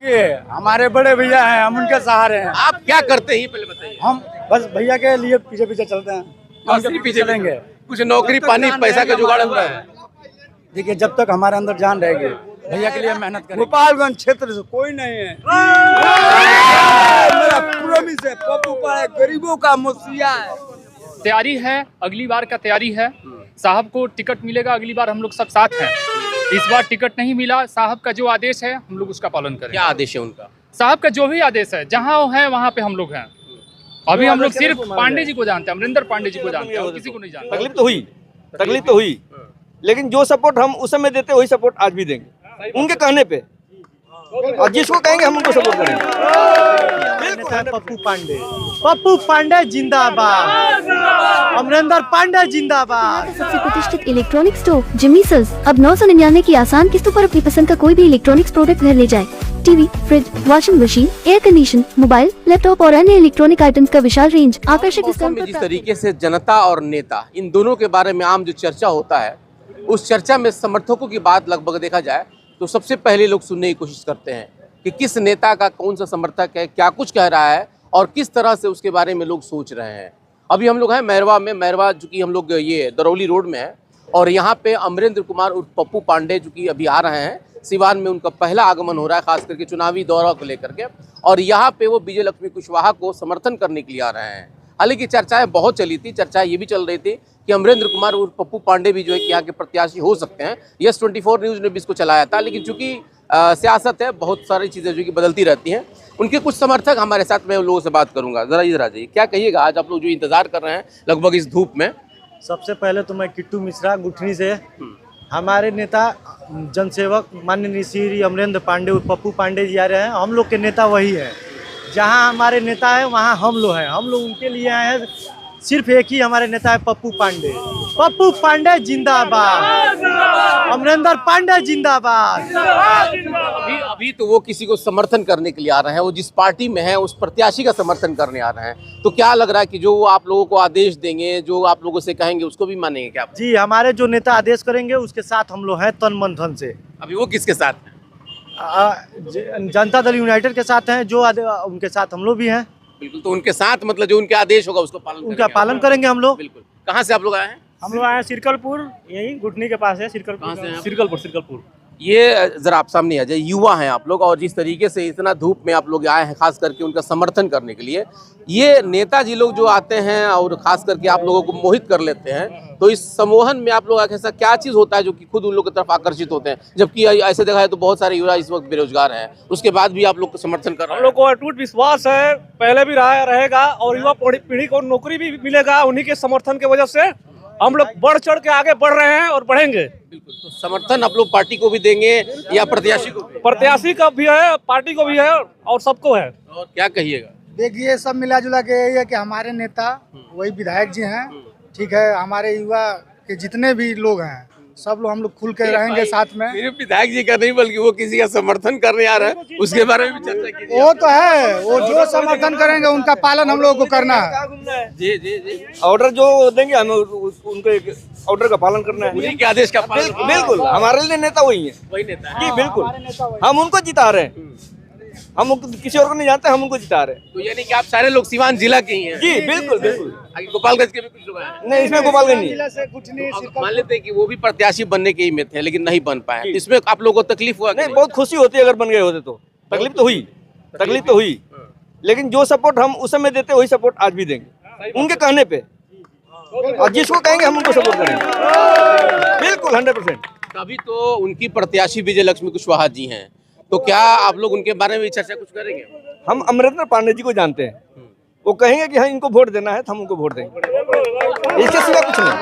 ये हमारे बड़े भैया हैं, हम उनके सहारे हैं। आप क्या करते हैं पहले बताइए। हम बस भैया के लिए पीछे पीछे चलते हैं। और सिर्फ पीछे चलेंगे। कुछ नौकरी पानी पैसा का जुगाड़ हुआ है? देखिए, जब तक हमारे अंदर जान रहेगी भैया के लिए मेहनत करेंगे। गोपालगंज क्षेत्र से कोई नहीं है। मेरा प्रॉमिस है, पप्पू पाड़े गरीबों का मसीहा है। तैयारी है, अगली बार का तैयारी है। साहब को टिकट मिलेगा, अगली बार हम लोग सब साथ हैं। इस बार टिकट नहीं मिला, साहब का जो आदेश है हम लोग उसका पालन करें। क्या आदेश है उनका? साहब का जो भी आदेश है, जहाँ वो है वहाँ पे हम लोग हैं। अभी हम लोग सिर्फ पांडे जी को जानते हैं, अमरिंदर पांडे जी को जानते हैं, और किसी को नहीं जानते। तकलीफ तो हुई, लेकिन जो सपोर्ट हम उस समय देते वही सपोर्ट आज भी देंगे उनके कहने पे, और जिसको कहेंगे हम उनको सपोर्ट करेंगे। पप्पू पांडे जिंदाबाद, अमरिंदर पांडे जिंदाबाद। सबसे प्रतिष्ठित इलेक्ट्रॉनिक स्टोर जिमीसल्स अब 999 की आसान किस्तों पर अपनी पसंद का कोई भी इलेक्ट्रॉनिक्स प्रोडक्ट घर ले जाए। TV, fridge, washing machine, air condition, mobile, laptop और अन्य इलेक्ट्रॉनिक आइटम्स का विशाल रेंज आकर्षक डिस्काउंट पर जिस तरीके से जनता और नेता इन दोनों के बारे में आम जो चर्चा होता है, उस चर्चा में समर्थकों की बात लगभग देखा जाए तो सबसे पहले लोग सुनने की कोशिश करते हैं कि किस नेता का कौन सा समर्थक है, क्या कुछ कह रहा है और किस तरह से उसके बारे में लोग सोच रहे हैं। अभी हम लोग हैं मैरवा में। मैरवा चूँकि हम लोग ये दरौली रोड में है, और यहाँ पे अमरेंद्र कुमार उर्फ पप्पू पांडे चूँकि अभी आ रहे हैं। सिवान में उनका पहला आगमन हो रहा है, खास करके चुनावी दौरा को लेकर के, और यहाँ पे वो विजय लक्ष्मी कुशवाहा को समर्थन करने के लिए आ रहे हैं। हालांकि चर्चाएं बहुत चली थी, चर्चा ये भी चल रही थी कि अमरेंद्र कुमार और पप्पू पांडे भी जो है कि यहाँ के प्रत्याशी हो सकते हैं। यस 24 न्यूज़ ने भी इसको चलाया था, लेकिन चूंकि सियासत है, बहुत सारी चीज़ें जो कि बदलती रहती हैं। उनके कुछ समर्थक हमारे साथ, मैं उन लोगों से बात करूँगा। ज़रा इधर आ जाइए, क्या कहिएगा आज आप लोग जो इंतज़ार कर रहे हैं लगभग इस धूप में? सबसे पहले तो मैं किट्टू मिश्रा गुठनी से, हमारे नेता जनसेवक माननीय श्री अमरेंद्र पांडे और पप्पू पांडे जी आ रहे हैं। हम लोग के नेता वही है, जहां हमारे नेता है वहां हम लोग हैं। हम लोग उनके लिए आए हैं। सिर्फ एक ही हमारे नेता है, पप्पू पांडे। पप्पू पांडे जिंदाबाद, अमरिंदर पांडे जिंदाबाद। अभी तो वो किसी को समर्थन करने के लिए आ रहे हैं, वो जिस पार्टी में है उस प्रत्याशी का समर्थन करने आ रहे हैं। तो क्या लग रहा है कि जो आप लोगों को आदेश देंगे, जो आप लोगों से कहेंगे, उसको भी मानेंगे क्या? जी, हमारे जो नेता आदेश करेंगे उसके साथ हम लोग हैं तन मन धन से। अभी वो किसके साथ हैं? जनता दल यूनाइटेड के साथ हैं, जो उनके साथ हम लोग भी हैं। बिल्कुल, तो उनके साथ मतलब जो उनके आदेश होगा उसको उनका पालन करेंगे हम लोग। बिल्कुल। कहाँ से आप लोग आए हैं? हम लोग आए सिरकलपुर, यही गुठनी के पास है सिरकलपुर। ये जरा आप सामने आ जाए, युवा हैं आप लोग, और जिस तरीके से इतना धूप में आप लोग आए हैं खास करके उनका समर्थन करने के लिए। ये नेताजी लोग जो आते हैं और खास करके आप लोगों को मोहित कर लेते हैं, तो इस सम्मोहन में आप लोग ऐसा क्या चीज़ होता है जो कि खुद उन लोग की तरफ आकर्षित होते हैं? जबकि ऐसे देखा है तो बहुत सारे युवा इस वक्त बेरोजगार हैं, उसके बाद भी आप लोग को समर्थन कर रहे हैं। हम लोग को अटूट विश्वास है, पहले भी रहा रहेगा, और युवा पीढ़ी को नौकरी भी मिलेगा। उन्हीं के समर्थन की वजह से हम लोग बढ़ चढ़ के आगे बढ़ रहे हैं और बढ़ेंगे। बिल्कुल। तो समर्थन आप लोग पार्टी को भी देंगे या प्रत्याशी को भी? प्रत्याशी का भी है, पार्टी को भी है, और सबको है। और क्या कहिएगा? देखिए, सब मिला जुला के यही है कि हमारे नेता वही विधायक जी हैं, ठीक है। हमारे युवा के जितने भी लोग हैं, सब लोग हम लोग खुल के रहेंगे साथ में। सिर्फ विधायक जी का नहीं, बल्कि वो किसी का समर्थन करने आ रहा है, उसके बारे में भी चर्चा कीजिए। वो तो है, वो जो समर्थन करेंगे उनका पालन हम लोगों को करना है। जी जी जी, ऑर्डर जो देंगे हमें उनके ऑर्डर का पालन करना है। उन्हीं के आदेश का पालन। बिल्कुल, हमारे लिए नेता वही है। वही नेता है। जी बिल्कुल, हम उनको जिता रहे हैं। हम किसी और को नहीं जानते, हम उनको जिता रहे हैं। तो यानी कि आप सारे लोग सिवान जिला के ही हैं? जी बिल्कुल बिल्कुल। आगे गोपालगंज के भी कुछ लोग हैं? नहीं, इसमें गोपालगंज नहीं। अब मान लेते हैं कि वो भी प्रत्याशी बनने के ही में थे, लेकिन नहीं बन पाए, इसमें आप लोगों को तकलीफ हुआ? नहीं, बहुत खुशी होती है अगर बन गए होते तो। तकलीफ तो हुई, लेकिन जो सपोर्ट हम उस समय देते वही सपोर्ट आज भी देंगे उनके कहने पे, और जिसको कहेंगे हम उनको सपोर्ट करेंगे। बिल्कुल 100%। अभी तो उनकी प्रत्याशी विजय लक्ष्मी कुशवाहा जी हैं, तो क्या आप लोग उनके बारे में चर्चा कुछ करेंगे? हम अमरिंदर पांडे जी को जानते हैं, वो कहेंगे कि हाँ इनको वोट देना है तो हम उनको वोट देंगे, इसके सिवा कुछ नहीं।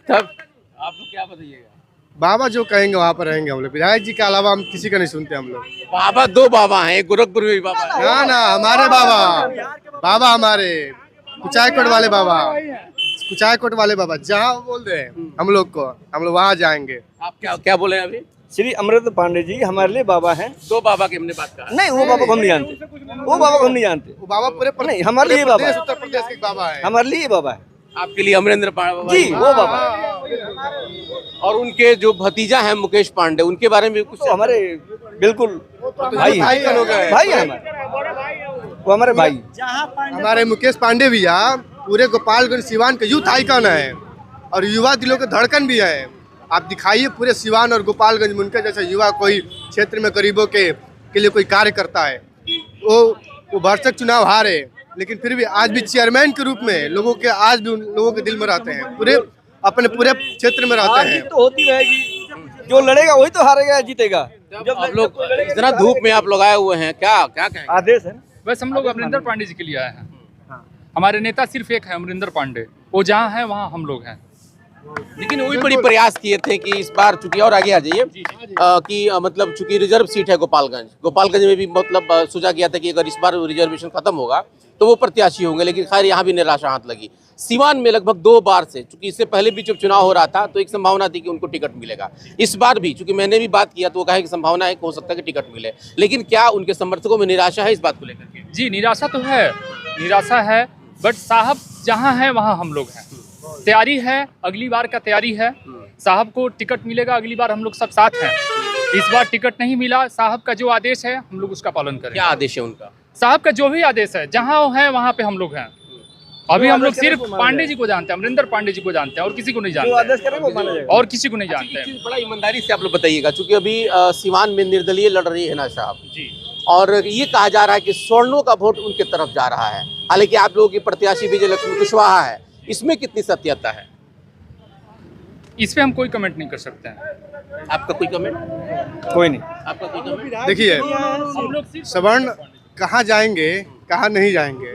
तब आप लोग क्या बताइएगा? बाबा जो कहेंगे वहाँ पर रहेंगे हम लोग। विधायक जी के अलावा हम किसी का नहीं सुनते हम लोग। बाबा दो बाबा हैं, एक गोरखपुर में भी बाबा है। ना हमारे बाबा हमारे कुचायकोट वाले बाबा, कुचायकोट वाले बाबा जहाँ बोल रहे हैं हम लोग को, हम लोग वहाँ जाएंगे। आप क्या बोले अभी? श्री अमरिंदर पांडे जी हमारे लिए बाबा हैं। दो बाबा के हमने बात कहा। नहीं, वो बाबा को हम नहीं जानते, वो बाबा को हम नहीं जानते। वो बाबा पूरे नहीं, हमारे लिए बाबा है, उत्तर प्रदेश के बाबा है, हमारे लिए बाबा है। आपके लिए अमरिंदर पांडे जी, वो बाबा। और उनके जो भतीजा हैं मुकेश पांडे, उनके बारे में कुछ हमारे बिल्कुल भाई भाई का लोग है। भाई है हमारे, वो हमारे भाई। हमारे मुकेश पांडे भैया पूरे गोपालगंज सिवान के यूथ आइकन है और युवा दिलों के धड़कन भी है। आप दिखाइए पूरे सिवान और गोपालगंज में उनके जैसे युवा कोई क्षेत्र में गरीबों के लिए कोई कार्य करता है। वो भरसक चुनाव हारे, लेकिन फिर भी आज भी चेयरमैन के रूप में आज भी उन लोगों के दिल में रहते हैं, पूरे अपने पूरे क्षेत्र में रहते हैं। तो होती रहेगी, जो लड़ेगा वही तो हारेगा जीतेगा। जब आप लोग इतना धूप में आप लोग आए हुए हैं, क्या क्या कहेंगे? आदेश है। बस हम लोग अमरिंदर पांडे जी के लिए आए हैं। हमारे नेता सिर्फ एक है, अमरिंदर पांडे। वो जहाँ है वहाँ हम लोग हैं। लेकिन वही बड़ी प्रयास किए थे कि इस बार चूंकि, और आगे आ जाइए, कि मतलब चूंकि रिजर्व सीट है गोपालगंज में भी मतलब सोचा गया था कि अगर इस बार रिजर्वेशन खत्म होगा तो वो प्रत्याशी होंगे, लेकिन खैर यहाँ भी निराशा हाथ लगी। सीवान में लगभग 2 बार से, चूंकि इससे पहले भी जब चुनाव हो रहा था तो एक संभावना थी कि उनको टिकट मिलेगा। इस बार भी चूंकि मैंने भी बात किया तो वो कहा कि संभावना है कि हो सकता है कि टिकट मिले, लेकिन क्या उनके समर्थकों में निराशा है इस बात को लेकर के? जी निराशा तो है, निराशा है, बट साहब जहाँ है वहाँ हम लोग हैं। तैयारी है, अगली बार का तैयारी है। साहब को टिकट मिलेगा, अगली बार हम लोग सब साथ हैं। इस बार टिकट नहीं मिला, साहब का जो आदेश है हम लोग उसका पालन करें। क्या आदेश है उनका? साहब का जो भी आदेश है, जहाँ वो है वहाँ पे हम लोग हैं। अभी हम लोग सिर्फ पांडे जी को जानते हैं, अमरिंदर पांडे जी को जानते हैं, और किसी को नहीं जानते हैं, और किसी को नहीं जानते हैं। बड़ा ईमानदारी से आप लोग बताइएगा, चूंकि अभी सिवान में निर्दलीय लड़ रही है ना साहब जी, और ये कहा जा रहा है कि स्वर्णों का वोट उनके तरफ जा रहा है, हालांकि आप लोगों की प्रत्याशी विजय लक्ष्मी कुशवाहा है, इसमें कितनी सत्यता है? इस पे हम कोई कमेंट नहीं कर सकते हैं। आपका कोई कमेंट? कोई नहीं। आपका कोई कमेंट? देखिए, हम लोग सिर्फ सवर्ण कहाँ जाएंगे कहाँ नहीं जाएंगे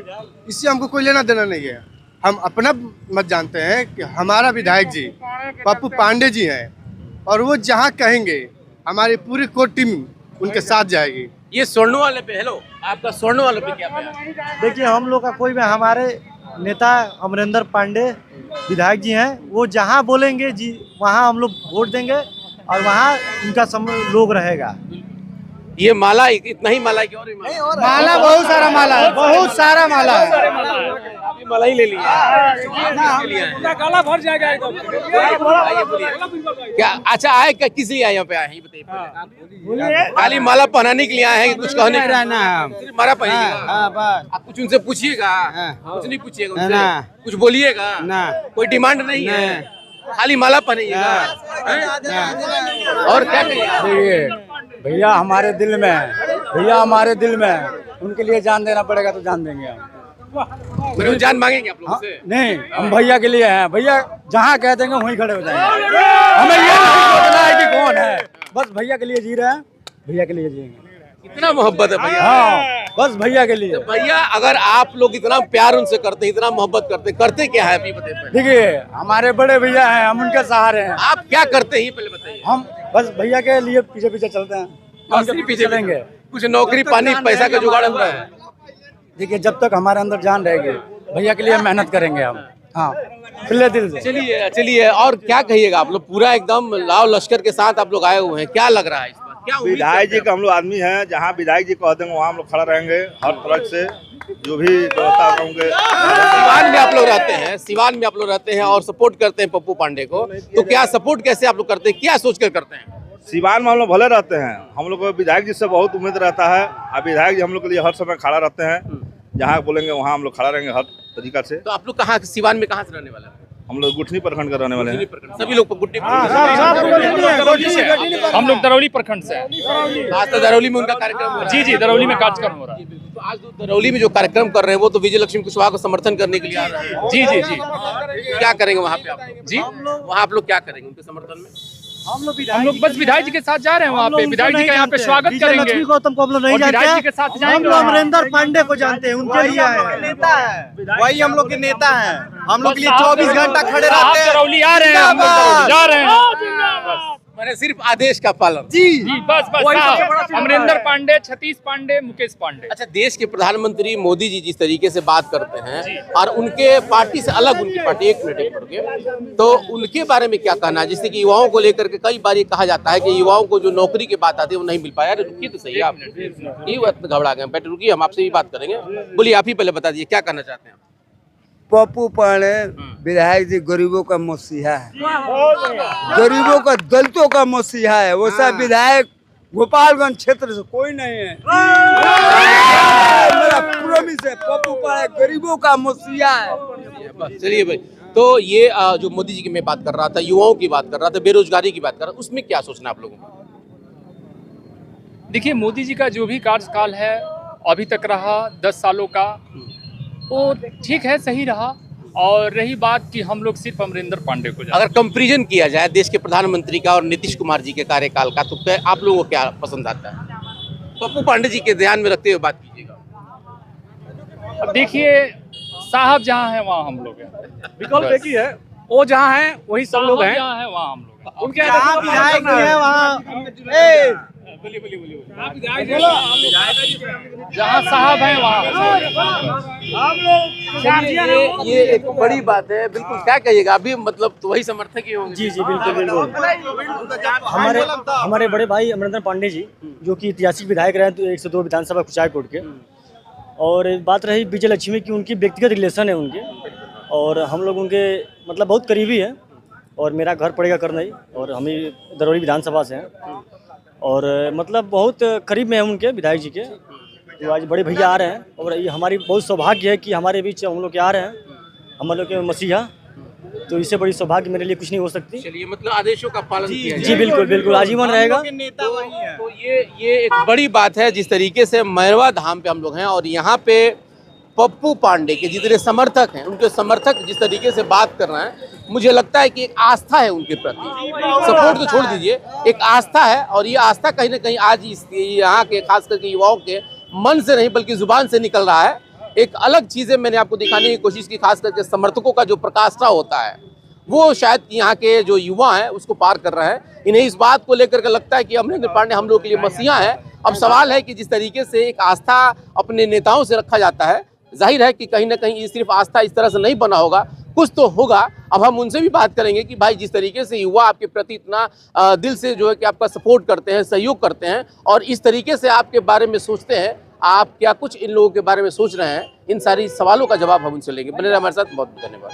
इससे हमको कोई लेना देना नहीं है। हम अपना मत जानते हैं कि हमारा विधायक जी पप्पू पांडे जी हैं और वो जहाँ कहेंगे हमारी पूरी कोर टीम उनके साथ जाएगी। ये स्वर्णों वाले पे, हेलो, आपका स्वर्णों वाले पे क्या बयान? देखिए, हम लोग का कोई भी, हमारे नेता अमरिंदर पांडे विधायक जी हैं, वो जहाँ बोलेंगे जी वहाँ हम लोग वोट देंगे और वहाँ उनका लोग रहेगा। ये माला इतना ही माला की और भी माला बहुत सारा माला है, बहुत सारा माला है। अभी माला ही ले लिया। गला भर जाएगा एकदम। क्या अच्छा आए, क्या किस लिए आए यहाँ पे आए हैं ये बताइए पहले। खाली माला पहनाने के लिए आए हैं कि कुछ कहने रहना है? सिर्फ माला पहनिएगा, आप कुछ उनसे पूछिएगा? कुछ नहीं पूछिएगा उनसे, कुछ बोलिएगा? कोई डिमांड नहीं है, खाली माला पहनिएगा। और क्या कहिए? भैया हमारे दिल में है, भैया हमारे दिल में है, उनके लिए जान देना पड़ेगा तो जान देंगे हम। फिर जान मांगेंगे आप लोगों से? नहीं, हम भैया के लिए हैं, भैया जहाँ कह देंगे वहीं खड़े हो जाएंगे। हमें ये नहीं सोचना है कि कौन है, बस भैया के लिए जी रहे हैं, भैया के लिए जिएंगे। इतना मोहब्बत है भैया? हाँ, बस भैया के लिए। तो भैया अगर आप लोग इतना प्यार उनसे करते हैं, इतना मोहब्बत करते क्या है अभी बताइए? देखिए, हमारे बड़े भैया हैं, हम उनके सहारे हैं। आप क्या करते हैं पहले बताइए? हम बस भैया के लिए पीछे पीछे चलते हैं, हम सिर्फ पीछे चलेंगे। कुछ नौकरी पानी पैसा का जुगाड़ हो रहा है? देखिए, जब तक हमारे अंदर जान रहेगी भैया के लिए मेहनत करेंगे हम। हाँ, खुले दिल से। चलिए और क्या कहिएगा आप लोग? पूरा एकदम लाव लश्कर के साथ आप लोग आए हुए हैं, क्या लग रहा है इस बार? क्या विधायक जी का हम लोग आदमी हैं, जहाँ विधायक जी कह देंगे वहाँ हम लोग खड़ा रहेंगे, हर तरह से जो भी व्यवस्था होंगे। सिवान में आप लोग रहते हैं, सिवान में आप लोग रहते हैं और सपोर्ट करते हैं पप्पू पांडे को, तो क्या सपोर्ट कैसे आप लोग करते हैं, क्या सोच कर करते हैं? सिवान में हम लोग भले रहते हैं, हम लोग को विधायक जी से बहुत उम्मीद रहता है और विधायक जी हम लोग के लिए हर समय खड़ा रहते हैं, जहाँ बोलेंगे वहाँ हम लोग खड़ा रहेंगे हर तरीका से। तो आप लोग कहाँ, सिवान में कहाँ से रहने वाले हैं? हम लोग गुठनी प्रखंड का रहने वाले हैं। सभी लोग गुट्टी हम लोग दरौली प्रखंड से हैं। आज तो दरौली में उनका कार्यक्रम हो रहा है। जी दरौली में कार्यक्रम हो रहा है। तो आज तो दरौली में जो कार्यक्रम कर रहे हैं वो तो विजय लक्ष्मी कुशवाहा को समर्थन करने के लिए आ रहे हैं। जी क्या करेंगे वहाँ पे आप लोग? जी वहाँ आप लोग क्या करेंगे उनके समर्थन में? हम लोग बस विधायक जी के साथ जा रहे हैं वहाँ पे, विधायक जी का यहाँ पे स्वागत करेंगे। लक्ष्मी गौतम को हम लोग नहीं और विधायक जी के जानते साथ हैं, जाएंगे। हम लोग अमरिंदर पांडे को जानते हैं, उनके लिए आए हैं। नेता है, वही हम लोग के नेता हैं, हम लोग के लिए बस 24 घंटा खड़े रहते आप हैं। दरौली आ रहे हैं, हम लोग दरौली जा रहे हैं। मैंने सिर्फ आदेश का पालन। जी बस साहब, अमरिंदर पांडे, सतीश पांडे, मुकेश पांडे। अच्छा, देश के प्रधानमंत्री मोदी जी जिस तरीके से बात करते हैं और उनके पार्टी से अलग उनकी पार्टी, एक मिनट के, तो उनके बारे में क्या कहना है? जैसे कि युवाओं को लेकर के कई बार ये कहा जाता है कि युवाओं को जो नौकरी की बात आती है वो नहीं मिल पाया। रुकिए तो सही, आप ये घबरा गए, बैठे रुकिए, हम आपसे भी बात करेंगे। बोलिए, आप ही पहले बता दीजिए क्या कहना चाहते हैं? पप्पू पांडे विधायक जी गरीबों का मसीहा है, गरीबों का, दलितों का मसीहा है। वो सब विधायक गोपालगंज क्षेत्र से कोई नहीं है। मेरा प्रॉमिस है, पप्पू पांडे गरीबों का मसीहा है। चलिए भाई, तो ये जो मोदी जी की मैं बात कर रहा था, युवाओं की बात कर रहा था, बेरोजगारी की बात कर रहा था, उसमें क्या सोचना आप लोगों को? देखिए, मोदी जी का जो भी कार्यकाल है अभी तक रहा 10 सालों का, वो ठीक है, सही रहा। और रही बात कि हम लोग सिर्फ अमरिंदर पांडे को अगर कंपैरिजन किया जाए देश के प्रधानमंत्री का और नीतीश कुमार जी के कार्यकाल का, तो आप लोगों को क्या पसंद आता है? पप्पू पांडे जी के ध्यान में रखते हुए बात कीजिएगा। अब देखिए, साहब जहाँ है वहाँ हम लोग हैं। विकल्प एक ही है, वो जहाँ है वही सब लोग हैं। जहाँ है वहाँ हम लोग। उनके यहाँ विधायक जी है वहाँ जहाँ साहब है वहाँ ये एक बड़ी बात है, बिल्कुल। क्या कहिएगा अभी, मतलब तो वही समर्थक ही होंगे? जी बिल्कुल बिल्कुल। हमारे बड़े भाई अमरिंदर पांडे जी, जो कि ऐतिहासिक विधायक रहे तो 102 विधानसभा कुचायकोट के। और बात रही विजय लक्ष्मी की, उनकी व्यक्तिगत रिलेशन है उनके, और हम लोग उनके मतलब बहुत करीबी हैं। और मेरा घर पड़ेगा करनई, और हम ही दरौली विधानसभा से हैं, और मतलब बहुत करीब में हैं उनके विधायक जी के। तो आज बड़े भैया आ रहे हैं, और ये हमारी बहुत सौभाग्य है कि हमारे बीच हम लोग के आ रहे हैं, हम लोग के मसीहा। तो इससे बड़ी सौभाग्य मेरे लिए कुछ नहीं हो सकती। चलिए, मतलब आदेशों का पालन किया जाए। जी बिल्कुल बिल्कुल, आजीवन रहेगा। तो ये एक बड़ी बात है, जिस तरीके से मैरवा धाम पे हम लोग हैं, और यहाँ पे पप्पू पांडे के जितने समर्थक हैं, उनके समर्थक जिस तरीके से बात कर रहे हैं, मुझे लगता है कि एक आस्था है उनके प्रति। सपोर्ट तो छोड़ दीजिए, एक आस्था है। और ये आस्था कहीं ना कहीं आज यहाँ के खास करके युवाओं के मन से नहीं बल्कि जुबान से निकल रहा है। एक अलग चीज़ें मैंने आपको दिखाने की कोशिश की, खास करके समर्थकों का जो प्रकाष्ठा होता है, वो शायद यहाँ के जो युवा हैं उसको पार कर रहे हैं। इन्हें इस बात को लेकर के लगता है कि अमरिंदर पांडे हम लोग के लिए मसीहा है। अब सवाल है कि जिस तरीके से एक आस्था अपने नेताओं से रखा जाता है, जाहिर है कि कहीं ना कहीं सिर्फ आस्था इस तरह से नहीं बना होगा, कुछ तो होगा। अब हम उनसे भी बात करेंगे कि भाई, जिस तरीके से युवा आपके प्रति इतना दिल से जो है कि आपका सपोर्ट करते हैं, सहयोग करते हैं, और इस तरीके से आपके बारे में सोचते हैं, आप क्या कुछ इन लोगों के बारे में सोच रहे हैं, इन सारी सवालों का जवाब हम उनसे लेंगे। बने रहिए हमारे साथ, बहुत बहुत धन्यवाद।